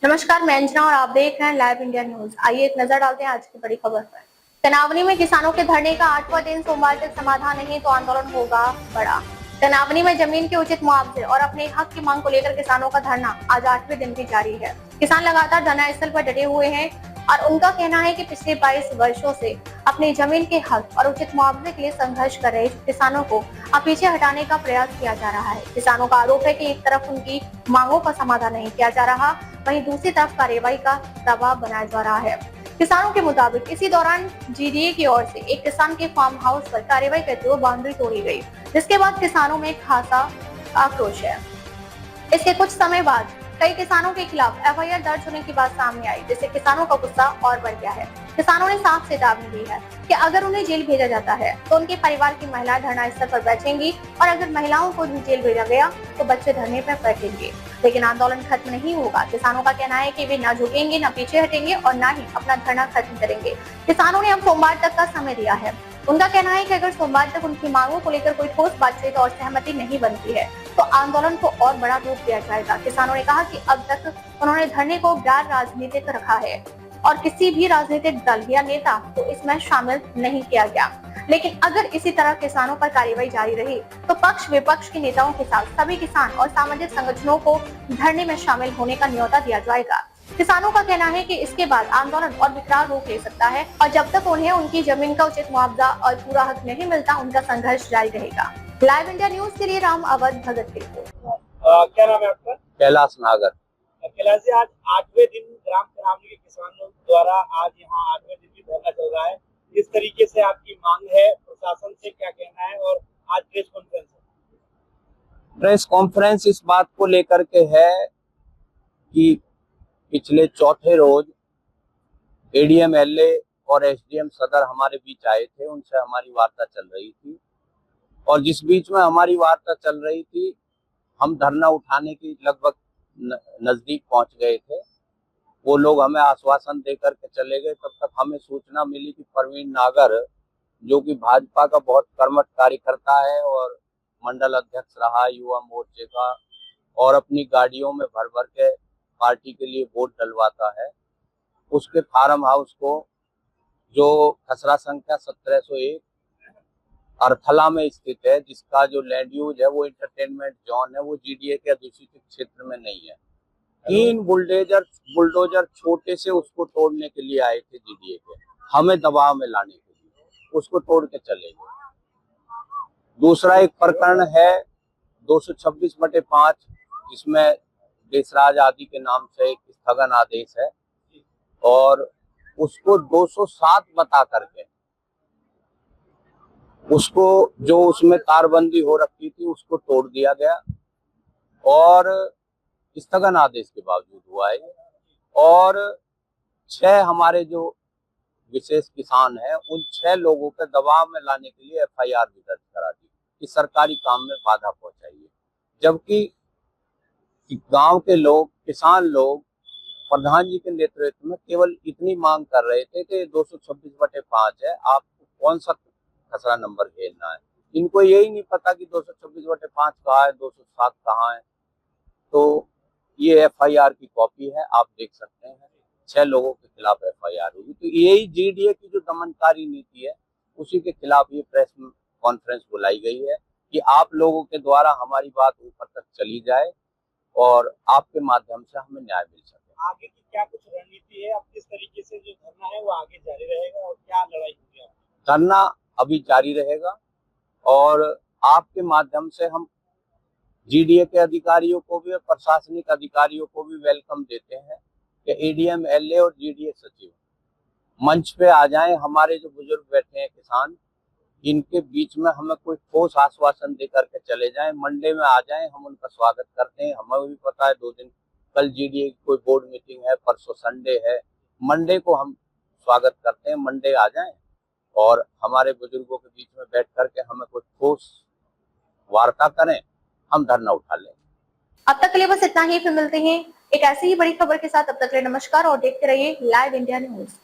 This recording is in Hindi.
नमस्कार, मैं अंजना और आप देख रहे हैं लाइव इंडिया न्यूज। आइए एक नजर डालते हैं आज की बड़ी खबर पर। तनावनी में किसानों के धरने का 8वां दिन, सोमवार तक समाधान नहीं तो आंदोलन होगा बड़ा। तनावनी में जमीन के उचित मुआवजे और अपने हक की मांग को लेकर किसानों का धरना आज 8वें दिन भी जारी है। किसान लगातार धरना स्थल पर डटे हुए हैं और उनका कहना है कि पिछले 22 वर्षों से अपनी जमीन के हक और उचित मुआवजे के लिए संघर्ष कर रहे किसानों को अब पीछे हटाने का प्रयास किया जा रहा है। किसानों का आरोप है कि एक तरफ उनकी मांगों का समाधान नहीं किया जा रहा, वहीं दूसरी तरफ कार्रवाई का दबाव बनाया जा रहा है। किसानों के मुताबिक इसी दौरान जीडीए की ओर से एक किसान के फार्म हाउस पर कार्रवाई करते हुए बाउंड्री तोड़ी गई, जिसके बाद किसानों में खासा आक्रोश है। इसके कुछ समय बाद कई किसानों के खिलाफ एफआईआर दर्ज होने की बात सामने आई, जिससे किसानों का गुस्सा और बढ़ गया है। किसानों ने साफ चेतावनी दी है कि अगर उन्हें जेल भेजा जाता है तो उनके परिवार की महिलाएं धरना स्थल पर बैठेंगी और अगर महिलाओं को भी जेल भेजा गया तो बच्चे धरने पर बैठेंगे। लेकिन आंदोलन खत्म नहीं होगा। किसानों का कहना है कि वे न झुकेंगे, न पीछे हटेंगे और न ही अपना धरना खत्म करेंगे। किसानों ने अब सोमवार तक का समय दिया है। उनका कहना है कि अगर सोमवार तक उनकी मांगों को लेकर कोई ठोस बातचीत और सहमति नहीं बनती है तो आंदोलन को और बड़ा रूप दिया जाएगा। किसानों ने कहा कि अब तक उन्होंने धरने को गैर राजनीतिक रखा है और किसी भी राजनीतिक दल या नेता को इसमें शामिल नहीं किया गया। लेकिन अगर इसी तरह किसानों पर कार्रवाई जारी रही तो पक्ष विपक्ष के नेताओं के साथ सभी किसान और सामाजिक संगठनों को धरने में शामिल होने का न्योता दिया जाएगा। किसानों का कहना है कि इसके बाद आंदोलन और विकराल रूप ले सकता है और जब तक उन्हें उनकी जमीन का उचित मुआवजा और पूरा हक नहीं मिलता, उनका संघर्ष जारी रहेगा। लाइव इंडिया न्यूज के लिए राम अवध भगत की रिपोर्ट। क्या नाम है आपका? कैलाश नागर। कैलाश जी, आज 8वें दिन ग्राम तनावनी के किसानों द्वारा आज यहाँ 8वें दिन भी धरना चल रहा है। किस तरीके से आपकी मांग है, प्रशासन से क्या कहना है और आज प्रेस कॉन्फ्रेंस है? प्रेस कॉन्फ्रेंस इस बात को लेकर के है कि पिछले चौथे रोज एडीएम एलए और एसडीएम सदर हमारे बीच आए थे, उनसे हमारी वार्ता चल रही थी और जिस बीच में हमारी वार्ता चल रही थी हम धरना उठाने की लगभग नजदीक पहुंच गए थे। वो लोग हमें आश्वासन देकर के चले गए। तब तक हमें सूचना मिली कि प्रवीण नागर, जो कि भाजपा का बहुत कर्मठ कार्यकर्ता है और मंडल अध्यक्ष रहा युवा मोर्चे का और अपनी गाड़ियों में भर भर के पार्टी के लिए वोट डलवाता है, उसके फार्म हाउस को जो खसरा संख्या 1701 अर्थला में स्थित है, जिसका जो लैंड यूज है वो एंटरटेनमेंट जोन है, वो जीडीए के अधिसूचित क्षेत्र में नहीं है। 3 बुलडोजर छोटे से उसको तोड़ने के लिए आए थे जीडीए के, हमें दबाव में लाने के लिए, उसको तोड़ के चले गए। दूसरा एक प्रकरण है 226/5, जिसमें देशराज आदि के नाम से एक स्थगन आदेश है और उसको 207 बता करके उसको, जो उसमें तारबंदी हो रखी थी, उसको तोड़ दिया गया और स्थगन आदेश के बावजूद हुआ है। और 6 हमारे जो विशेष किसान हैं उन 6 लोगों के दबाव में लाने के लिए एफआईआर भी दर्ज करा दी कि सरकारी काम में बाधा पहुंचाइए, जबकि गांव के लोग, किसान लोग प्रधान जी के नेतृत्व में केवल इतनी मांग कर रहे थे कि 226/5 है, आपको कौन सा खसरा नंबर खेलना है। इनको यही नहीं पता कि 226/5 कहाँ है, 207 कहाँ है। तो ये एफआईआर की कॉपी है, आप देख सकते हैं, 6 लोगों के खिलाफ एफआईआर हुई। तो यही जीडीए की जो दमनकारी नीति है उसी के खिलाफ ये प्रेस कॉन्फ्रेंस बुलाई गई है कि आप लोगों के द्वारा हमारी बात ऊपर तक चली जाए और आपके माध्यम से हमें न्याय मिल सके। आगे की क्या कुछ रणनीति है? अब किस तरीके से जो धरना है वो आगे जारी रहेगा और क्या लड़ाई होगी? धरना अभी जारी रहेगा और आपके माध्यम से हम जीडीए के अधिकारियों को भी और प्रशासनिक अधिकारियों को भी वेलकम देते हैं कि एडीएम एलए और जीडीए सचिव मंच पे आ जाएं। हमारे जो बुजुर्ग बैठे हैं किसान, इनके बीच में हमें कोई ठोस आश्वासन दे करके चले जाएं, मंडे में आ जाएं, हम उनका स्वागत करते हैं। हमें भी पता है 2 दिन कल जीडीए की कोई बोर्ड मीटिंग है, परसों संडे है, मंडे को हम स्वागत करते हैं। मंडे आ जाएं और हमारे बुजुर्गों के बीच में बैठ करके हमें कोई ठोस वार्ता करें, हम धरना उठा लें। अब तक के लिए बस इतना ही, फिर मिलते हैं एक ऐसी ही बड़ी खबर के साथ। अब तक के लिए नमस्कार और देखते रहिए लाइव इंडिया न्यूज।